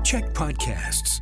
Check Podcasts.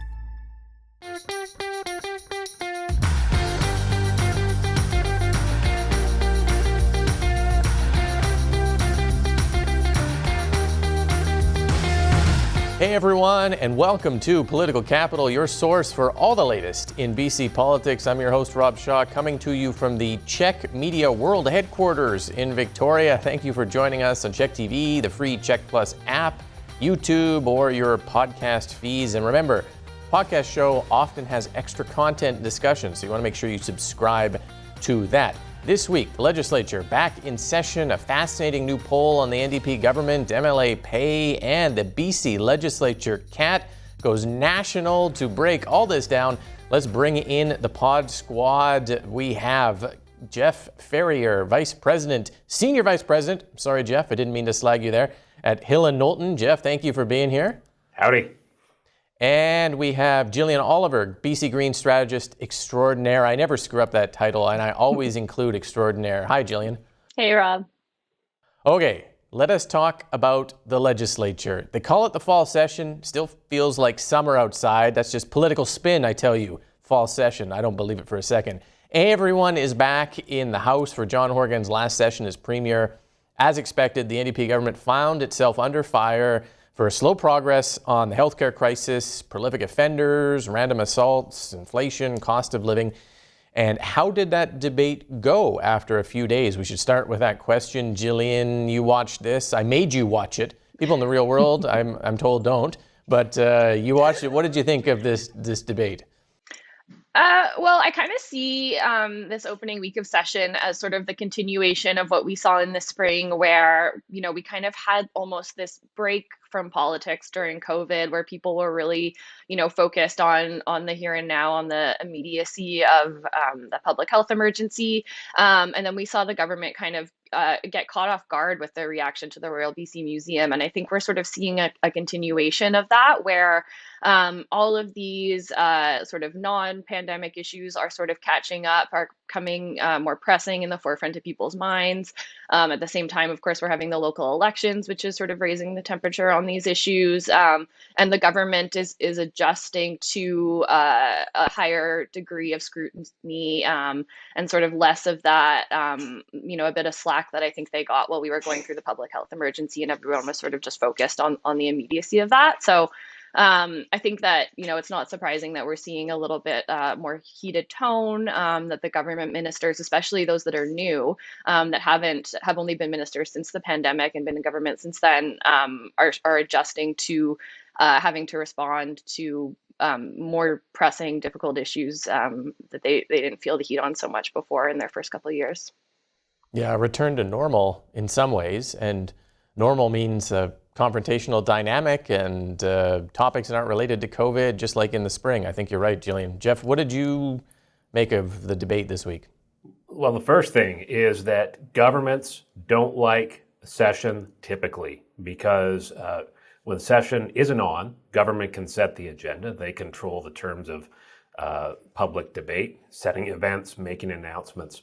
Hey everyone, and welcome to Political Capital, your source for all the latest in BC politics. I'm your host, Raj Chouhan, coming to you from the Check Media World Headquarters in Victoria. Thank you for joining us on Check TV, the free Check Plus app, YouTube, or your podcast feeds. And remember, podcast show often has extra content and discussion, so you want to make sure you subscribe to that. This week, the Legislature back in session, a fascinating new poll on the NDP government, MLA pay, and the BC Legislature CAT goes national. To break all this down, let's bring in the pod squad. We have Jeff Ferrier, Senior Vice President. Sorry, Jeff, I didn't mean to slag you there, at Hill and Knowlton. Jeff, thank you for being here. Howdy. And we have Jillian Oliver, BC Green Strategist Extraordinaire. I never screw up that title, and I always include extraordinaire. Hi, Jillian. Hey, Rob. Okay, let us talk about the Legislature. They call it the fall session. Still feels like summer outside. That's just political spin, I tell you. Fall session. I don't believe it for a second. Everyone is back in the House for John Horgan's last session as Premier. As expected, the NDP government found itself under fire for slow progress on the healthcare crisis, prolific offenders, random assaults, inflation, cost of living. And how did that debate go after a few days? We should start with that question. Jillian, you watched this. I made you watch it. People in the real world, I'm told, don't. But you watched it. What did you think of this debate? Well, I kind of see this opening week of session as sort of the continuation of what we saw in the spring, where, we kind of had almost this break from politics during COVID, where people were really, focused on the here and now, on the immediacy of the public health emergency. And then we saw the government kind of get caught off guard with the reaction to the Royal BC Museum. And I think we're sort of seeing a continuation of that, where all of these sort of non-pandemic issues are sort of catching up, are coming more pressing in the forefront of people's minds. At the same time, of course, we're having the local elections, which is sort of raising the temperature on these issues. And the government is adjusting to a higher degree of scrutiny and sort of less of that, a bit of slack that I think they got while we were going through the public health emergency, and everyone was sort of just focused on the immediacy of that. So I think that, it's not surprising that we're seeing a little bit more heated tone, that the government ministers, especially those that are new, that have only been ministers since the pandemic and been in government since then, are adjusting to having to respond to more pressing, difficult issues that they didn't feel the heat on so much before in their first couple of years. Yeah, a return to normal in some ways, and normal means a confrontational dynamic and topics that aren't related to COVID, just like in the spring. I think you're right, Jillian. Jeff, what did you make of the debate this week? Well, the first thing is that governments don't like session typically, because when session isn't on, government can set the agenda. They control the terms of public debate, setting events, making announcements.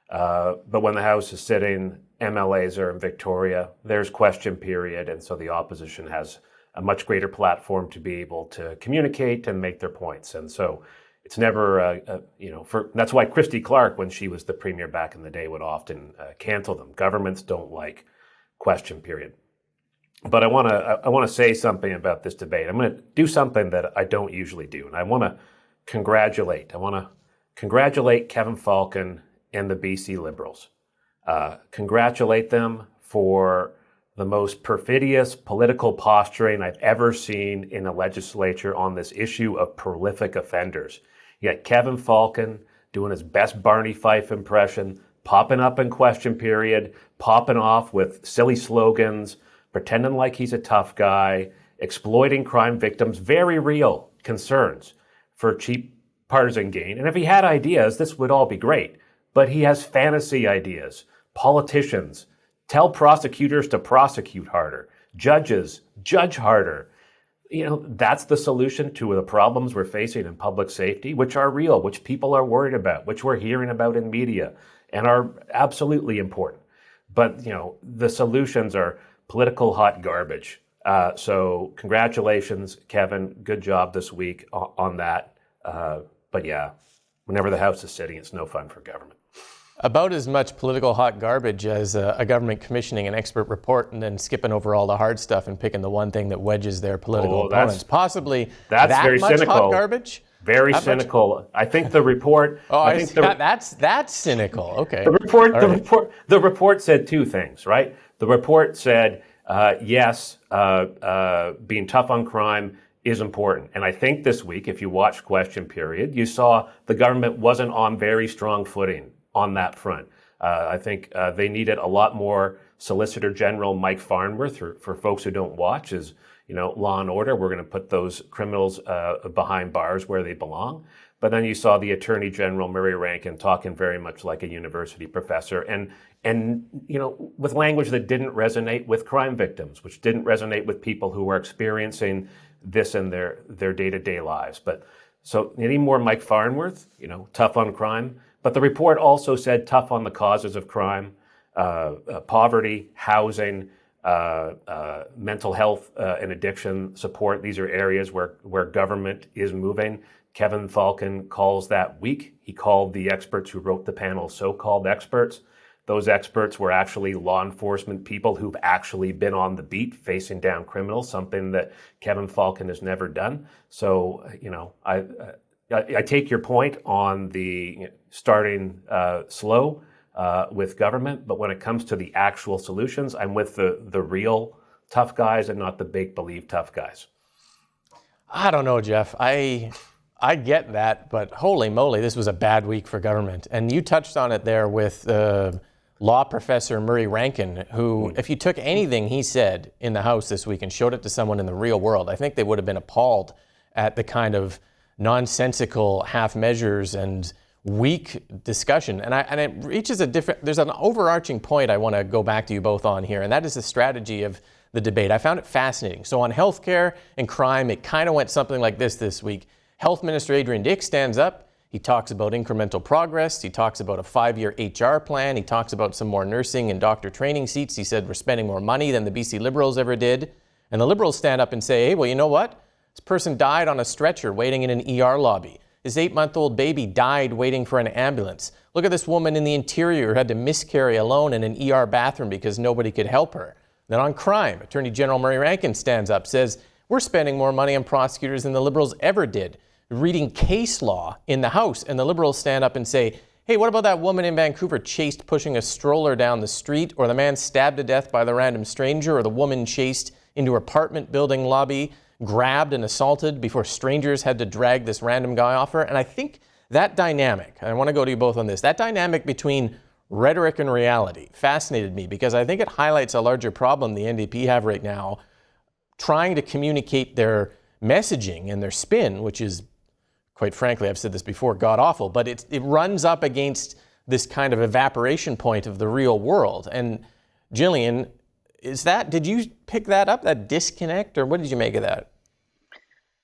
But when the House is sitting, MLAs are in Victoria, there's question period, and so the opposition has a much greater platform to be able to communicate and make their points. And so it's never, that's why Christy Clark, when she was the Premier back in the day, would often cancel them. Governments don't like question period. But I want to say something about this debate. I'm going to do something that I don't usually do, and I want to congratulate Kevin Falcon and the BC Liberals. Congratulate them for the most perfidious political posturing I've ever seen in a legislature on this issue of prolific offenders. You got Kevin Falcon doing his best Barney Fife impression, popping up in question period, popping off with silly slogans, pretending like he's a tough guy, exploiting crime victims, very real concerns for cheap partisan gain. And if he had ideas, this would all be great. But he has fantasy ideas. Politicians tell prosecutors to prosecute harder. Judges judge harder. That's the solution to the problems we're facing in public safety, which are real, which people are worried about, which we're hearing about in media, and are absolutely important. But, the solutions are political hot garbage. So congratulations, Kevin. Good job this week on that. But yeah, whenever the House is sitting, it's no fun for government. About as much political hot garbage as a government commissioning an expert report and then skipping over all the hard stuff and picking the one thing that wedges their political opponents. Possibly that's that very much cynical. Hot garbage? Very cynical. I think the report. That's cynical. Okay. The report said two things, right? The report said yes, being tough on crime is important. And I think this week, if you watched Question Period, you saw the government wasn't on very strong footing on that front. I think they needed a lot more. Solicitor General Mike Farnworth, for folks who don't watch, is, law and order. We're going to put those criminals behind bars where they belong. But then you saw the Attorney General Murray Rankin talking very much like a university professor, and with language that didn't resonate with crime victims, which didn't resonate with people who were experiencing this in their day-to-day lives. But so any more Mike Farnworth, tough on crime. But the report also said tough on the causes of crime, poverty, housing, mental health and addiction support. These are areas where government is moving. Kevin Falcon calls that weak. He called the experts who wrote the panel so-called experts. Those experts were actually law enforcement people who've actually been on the beat facing down criminals, something that Kevin Falcon has never done. So, I take your point on the starting slow with government, but when it comes to the actual solutions, I'm with the real tough guys and not the make-believe tough guys. I don't know, Jeff. I get that, but holy moly, this was a bad week for government. And you touched on it there with law professor Murray Rankin, who, if you took anything he said in the House this week and showed it to someone in the real world, I think they would have been appalled at the kind of nonsensical half measures and weak discussion. And it reaches there's an overarching point I want to go back to you both on here, and that is the strategy of the debate. I found it fascinating. So on healthcare and crime, it kind of went something like this week. Health Minister Adrian Dix stands up. He talks about incremental progress. He talks about a 5-year HR plan. He talks about some more nursing and doctor training seats. He said we're spending more money than the BC Liberals ever did. And the Liberals stand up and say, hey, well, you know what? This person died on a stretcher waiting in an ER lobby. His 8-month-old baby died waiting for an ambulance. Look at this woman in the interior who had to miscarry alone in an ER bathroom because nobody could help her. Then on crime, Attorney General Murray Rankin stands up, says, we're spending more money on prosecutors than the Liberals ever did. Reading case law in the House, and the Liberals stand up and say, hey, what about that woman in Vancouver chased pushing a stroller down the street, or the man stabbed to death by the random stranger, or the woman chased into her apartment building lobby, grabbed and assaulted before strangers had to drag this random guy off her? And I think that dynamic, and I want to go to you both on this, that dynamic between rhetoric and reality fascinated me, because I think it highlights a larger problem the NDP have right now, trying to communicate their messaging and their spin, which is, quite frankly, I've said this before, god-awful, but it runs up against this kind of evaporation point of the real world. And Jillian, did you pick that up, that disconnect, or what did you make of that?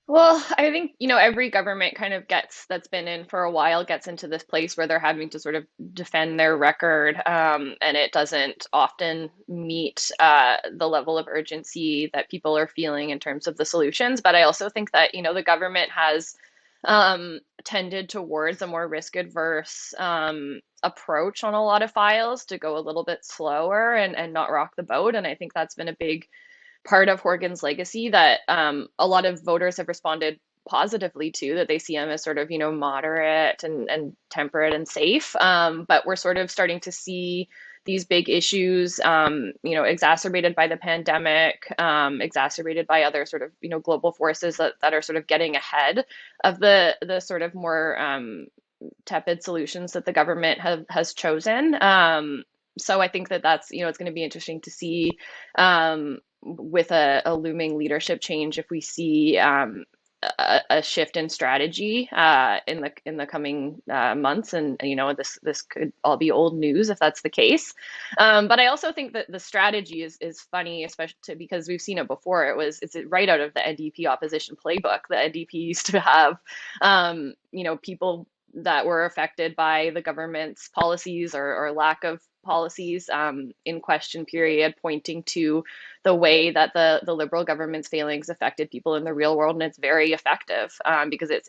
Well, I think, every government kind of that's been in for a while gets into this place where they're having to sort of defend their record, and it doesn't often meet the level of urgency that people are feeling in terms of the solutions. But I also think that, the government has tended towards a more risk-adverse approach on a lot of files, to go a little bit slower and not rock the boat. And I think that's been a big part of Horgan's legacy that a lot of voters have responded positively to, that they see him as sort of, moderate and temperate and safe. But we're sort of starting to see these big issues, exacerbated by the pandemic, exacerbated by other sort of, global forces that are sort of getting ahead of the sort of more tepid solutions that the government has chosen. So I think that's, it's going to be interesting to see with a looming leadership change, if we see a shift in strategy in the coming months, and this could all be old news if that's the case. But I also think that the strategy is funny, especially because we've seen it before. It's right out of the NDP opposition playbook. The NDP used to have people that were affected by the government's policies or lack of policies in question period, pointing to the way that the Liberal government's failings affected people in the real world, and it's very effective because it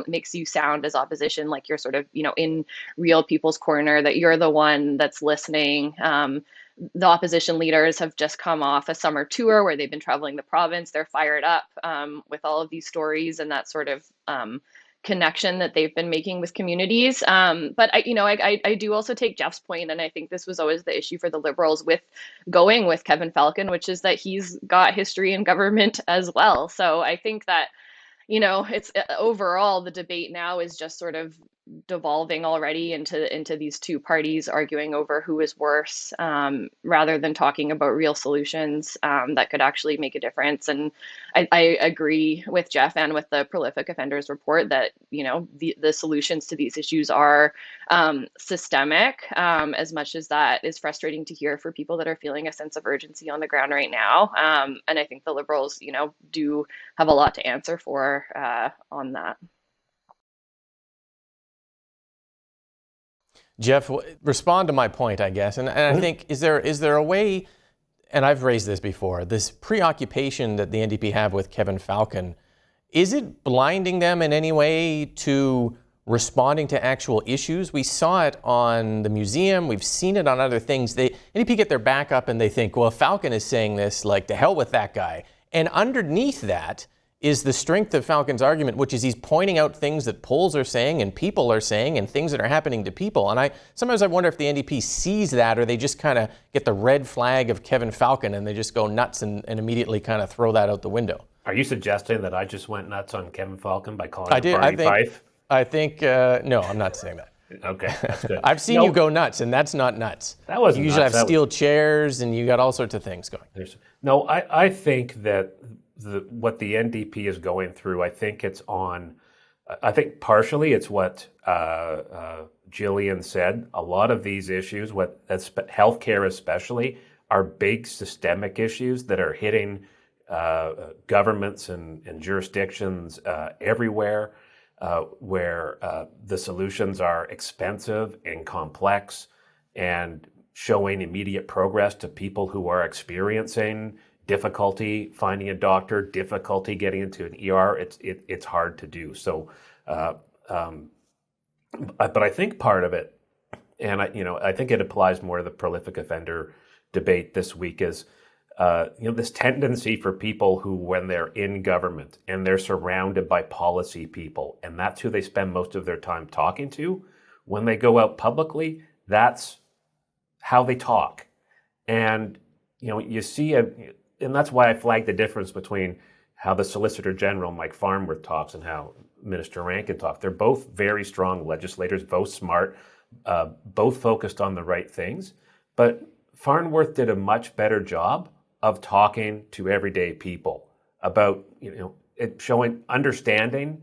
makes you sound as opposition like you're sort of in real people's corner, that you're the one that's listening. The opposition leaders have just come off a summer tour where they've been traveling the province. They're fired up with all of these stories and that sort of connection that they've been making with communities. But I do also take Jeff's point, and I think this was always the issue for the Liberals with going with Kevin Falcon, which is that he's got history in government as well. So I think that it's overall the debate now is just sort of devolving already into these two parties arguing over who is worse, rather than talking about real solutions that could actually make a difference. And I agree with Jeff and with the Prolific Offenders report that the solutions to these issues are systemic, as much as that is frustrating to hear for people that are feeling a sense of urgency on the ground right now. And I think the Liberals do have a lot to answer for on that. Jeff, respond to my point, I guess. And I think, is there a way, and I've raised this before, this preoccupation that the NDP have with Kevin Falcon, is it blinding them in any way to responding to actual issues? We saw it on the museum. We've seen it on other things. NDP get their back up and they think, well, if Falcon is saying this, like, to hell with that guy. And underneath that is the strength of Falcon's argument, which is he's pointing out things that polls are saying and people are saying and things that are happening to people. And sometimes I wonder if the NDP sees that, or they just kind of get the red flag of Kevin Falcon and they just go nuts and immediately kind of throw that out the window. Are you suggesting that I just went nuts on Kevin Falcon by calling him Barney Fife? I think, no, I'm not saying that. Okay, that's good. I've seen you go nuts, and that's not nuts. That wasn't You usually nuts. have steel chairs, and you got all sorts of things going. No, I think that what the NDP is going through, I think partially it's what Jillian said. A lot of these issues, healthcare especially, are big systemic issues that are hitting governments and jurisdictions everywhere, where the solutions are expensive and complex and showing immediate progress to people who are experiencing difficulty finding a doctor, difficulty getting into an ER. It's hard to do. So, but I think part of it, and I think it applies more to the prolific offender debate this week, is this tendency for people who, when they're in government and they're surrounded by policy people, and that's who they spend most of their time talking to, when they go out publicly, that's how they talk. And you see and that's why I flagged the difference between how the Solicitor General, Mike Farnworth, talks and how Minister Rankin talks. They're both very strong legislators, both smart, both focused on the right things. But Farnworth did a much better job of talking to everyday people about, showing understanding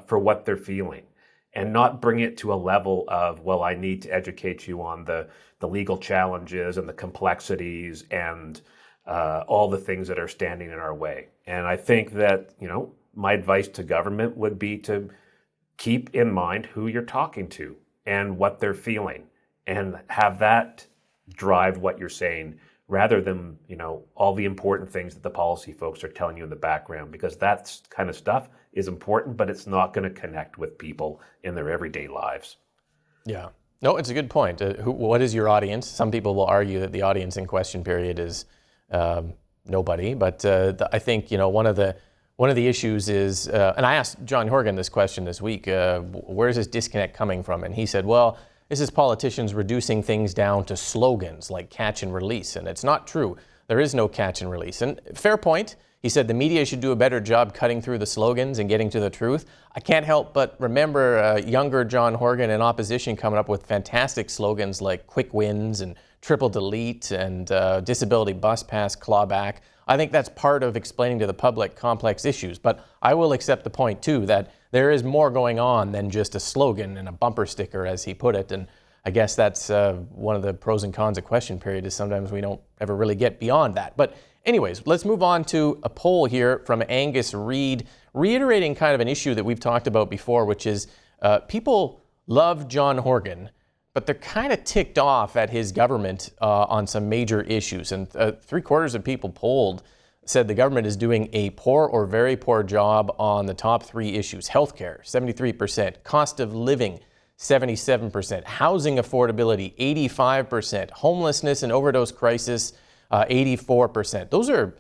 for what they're feeling, and not bring it to a level of, well, I need to educate you on the legal challenges and the complexities and all the things that are standing in our way. And I think that, my advice to government would be to keep in mind who you're talking to and what they're feeling, and have that drive what you're saying, rather than, all the important things that the policy folks are telling you in the background, because that kind of stuff is important, but it's not going to connect with people in their everyday lives. Yeah. No, it's a good point. What is your audience? Some people will argue that the audience in question period is nobody, but I think one of the issues is, and I asked John Horgan this question this week, where's this disconnect coming from? And he said, well, this is politicians reducing things down to slogans like catch and release, and it's not true. There is no catch and release. And fair point. He said the media should do a better job cutting through the slogans and getting to the truth. I can't help but remember younger John Horgan in opposition coming up with fantastic slogans like quick wins and triple delete and disability bus pass clawback. I think that's part of explaining to the public complex issues. But I will accept the point, too, that there is more going on than just a slogan and a bumper sticker, as he put it. And I guess that's one of the pros and cons of question period, is sometimes we don't ever really get beyond that. But anyways, let's move on to a poll here from Angus Reid, reiterating kind of an issue that we've talked about before, which is People love John Horgan, but they're kind of ticked off at his government on some major issues. And 3/4 of people polled said the government is doing a poor or very poor job on the top 3 issues. Healthcare, 73%. Cost of living, 77%. Housing affordability, 85%. Homelessness and overdose crisis, 84%. Those are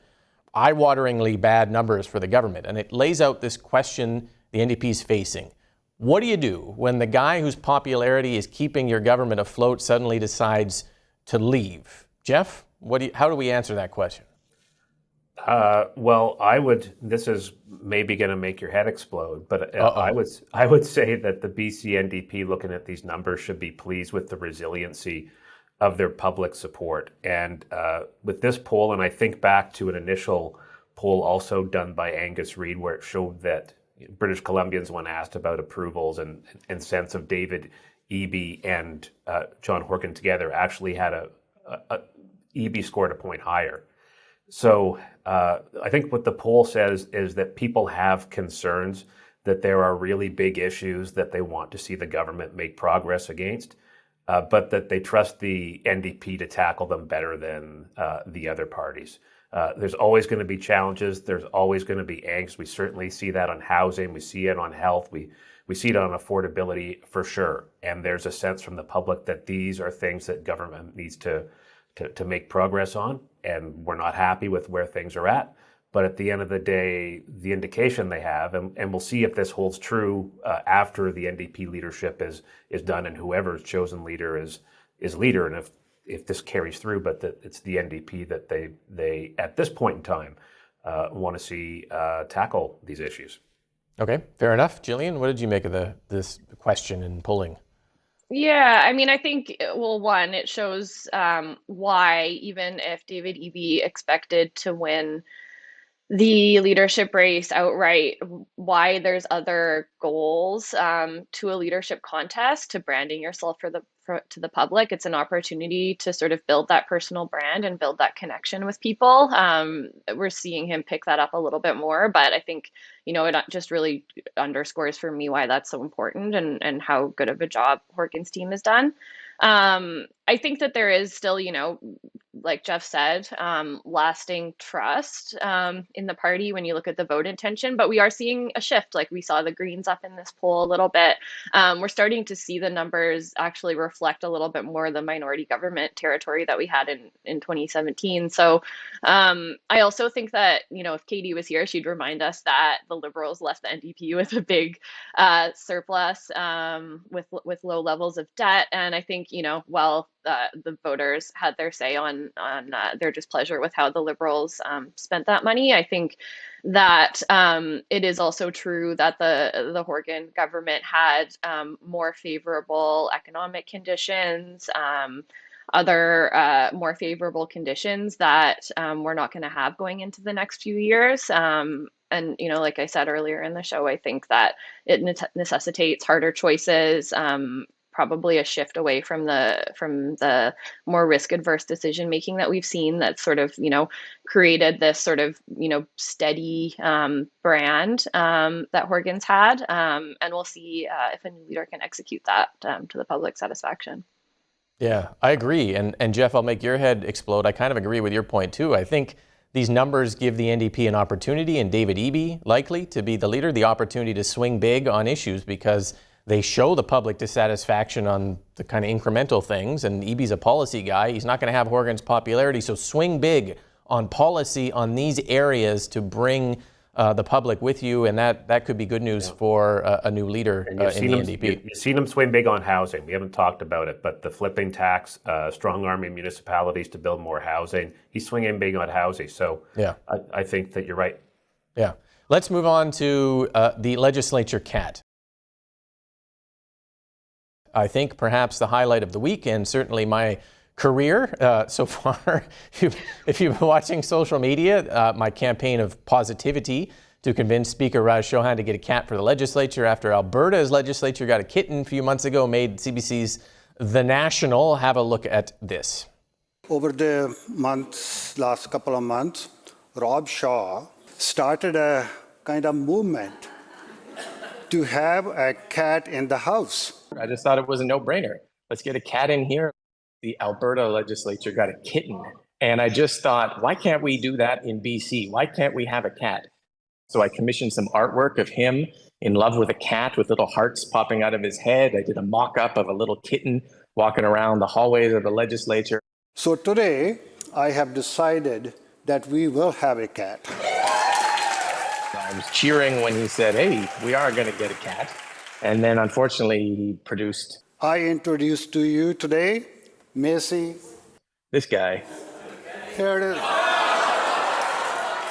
eye-wateringly bad numbers for the government. And it lays out this question the NDP is facing. What do you do when the guy whose popularity is keeping your government afloat suddenly decides to leave? Jeff, how do we answer that question? Well, this is maybe going to make your head explode, but I would say that the BC NDP, looking at these numbers, should be pleased with the resiliency of their public support. And with this poll, and I think back to an initial poll also done by Angus Reid, where it showed that British Columbians, when asked about approvals and sense of David Eby and John Horgan together, actually had Eby scored a point higher. So I think what the poll says is that people have concerns that there are really big issues that they want to see the government make progress against, but that they trust the NDP to tackle them better than the other parties. There's always going to be challenges. There's always going to be angst. We certainly see that on housing. We see it on health. We see it on affordability for sure. And there's a sense from the public that these are things that government needs to make progress on, and we're not happy with where things are at. But at the end of the day, the indication they have, and we'll see if this holds true after the NDP leadership is done and whoever's chosen leader is leader, and if this carries through, but that it's the NDP that they at this point in time want to see tackle these issues. Okay, fair enough. Jillian, what did you make of this question and polling? Yeah, I mean, I think, well, one, it shows why, even if David Eby expected to win the leadership race outright, why there's other goals to a leadership contest, to branding yourself to the public. It's an opportunity to sort of build that personal brand and build that connection with people. We're seeing him pick that up a little bit more, but I think, it just really underscores for me why that's so important and how good of a job Horgan's team has done. I think that there is still, like Jeff said, lasting trust in the party when you look at the vote intention, but we are seeing a shift. Like we saw the Greens up in this poll a little bit. We're starting to see the numbers actually reflect a little bit more the minority government territory that we had in 2017. So I also think that, if Katie was here, she'd remind us that the Liberals left the NDP with a big surplus with low levels of debt. And I think, while the voters had their say on their displeasure with how the Liberals spent that money, I think that it is also true that the Horgan government had more favorable economic conditions, other more favorable conditions that we're not going to have going into the next few years. And, like I said earlier in the show, I think that it necessitates harder choices, probably a shift away from the more risk-adverse decision-making that we've seen that's sort of, created this sort of, steady brand that Horgan's had. And we'll see if a new leader can execute that to the public's satisfaction. Yeah, I agree. And Jeff, I'll make your head explode. I kind of agree with your point too. I think these numbers give the NDP an opportunity, and David Eby likely to be the leader, the opportunity to swing big on issues because they show the public dissatisfaction on the kind of incremental things, and Eby's a policy guy. He's not going to have Horgan's popularity, so swing big on policy on these areas to bring the public with you, and that could be good news for a new leader in the NDP. You've seen him swing big on housing. We haven't talked about it, but the flipping tax, strong-arming municipalities to build more housing. He's swinging big on housing, so yeah. I think that you're right. Yeah. Let's move on to the Legislature cat. I think perhaps the highlight of the week, and certainly my career so far, if you've been watching social media, my campaign of positivity to convince Speaker Raj Chouhan to get a cat for the legislature after Alberta's legislature got a kitten a few months ago made CBC's The National. Have a look at this. Over the last couple of months, Rob Shaw started a kind of movement to have a cat in the house. I just thought it was a no-brainer. Let's get a cat in here. The Alberta legislature got a kitten. And I just thought, why can't we do that in BC? Why can't we have a cat? So I commissioned some artwork of him in love with a cat with little hearts popping out of his head. I did a mock-up of a little kitten walking around the hallways of the legislature. So today, I have decided that we will have a cat. I was cheering when he said, hey, we are going to get a cat. And then unfortunately, he produced... I introduce to you today, Macy. This guy. Here it is.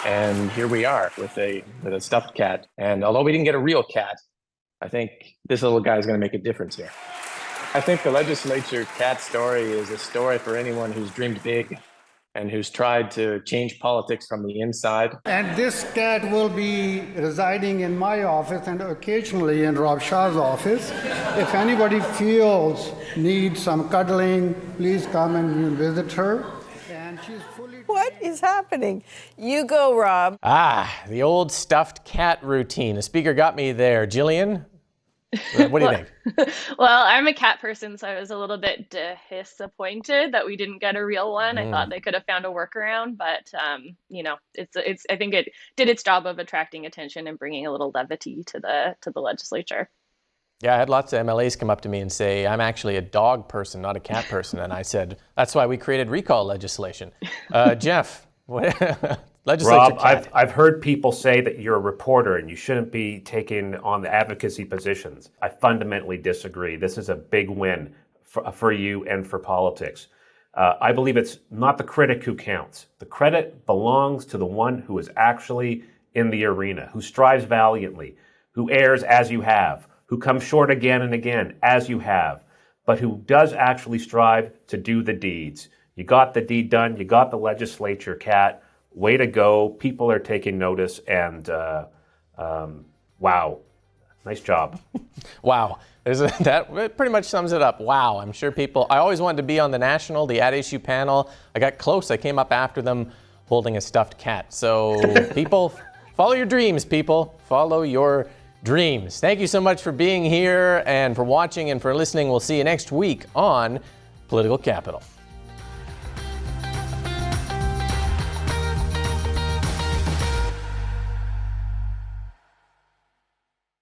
And here we are with a stuffed cat. And although we didn't get a real cat, I think this little guy is going to make a difference here. I think the legislature cat story is a story for anyone who's dreamed big and who's tried to change politics from the inside. And this cat will be residing in my office and occasionally in Rob Shah's office. If anybody feels needs some cuddling, please come and you'll visit her. And she's fully... What is happening? You go, Rob. The old stuffed cat routine. The speaker got me there. Jillian, what do you think? Well, I'm a cat person, so I was a little bit disappointed that we didn't get a real one. I thought they could have found a workaround, but it's. I think it did its job of attracting attention and bringing a little levity to the legislature. Yeah, I had lots of MLAs come up to me and say, I'm actually a dog person, not a cat person. And I said, that's why we created recall legislation. Jeff, legislature Rob, cat. I've heard people say that you're a reporter and you shouldn't be taking on the advocacy positions. I fundamentally disagree. This is a big win for you and for politics. I believe it's not the critic who counts. The credit belongs to the one who is actually in the arena, who strives valiantly, who errs as you have, who comes short again and again, as you have, but who does actually strive to do the deeds. You got the deed done. You got the legislature cat. Way to go. People are taking notice, and wow. Nice job. Wow. That pretty much sums it up. Wow. I'm sure people, I always wanted to be on the national, the ad issue panel. I got close. I came up after them holding a stuffed cat. So people, follow your dreams, people. Follow your dreams. Thank you so much for being here and for watching and for listening. We'll see you next week on Political Capital.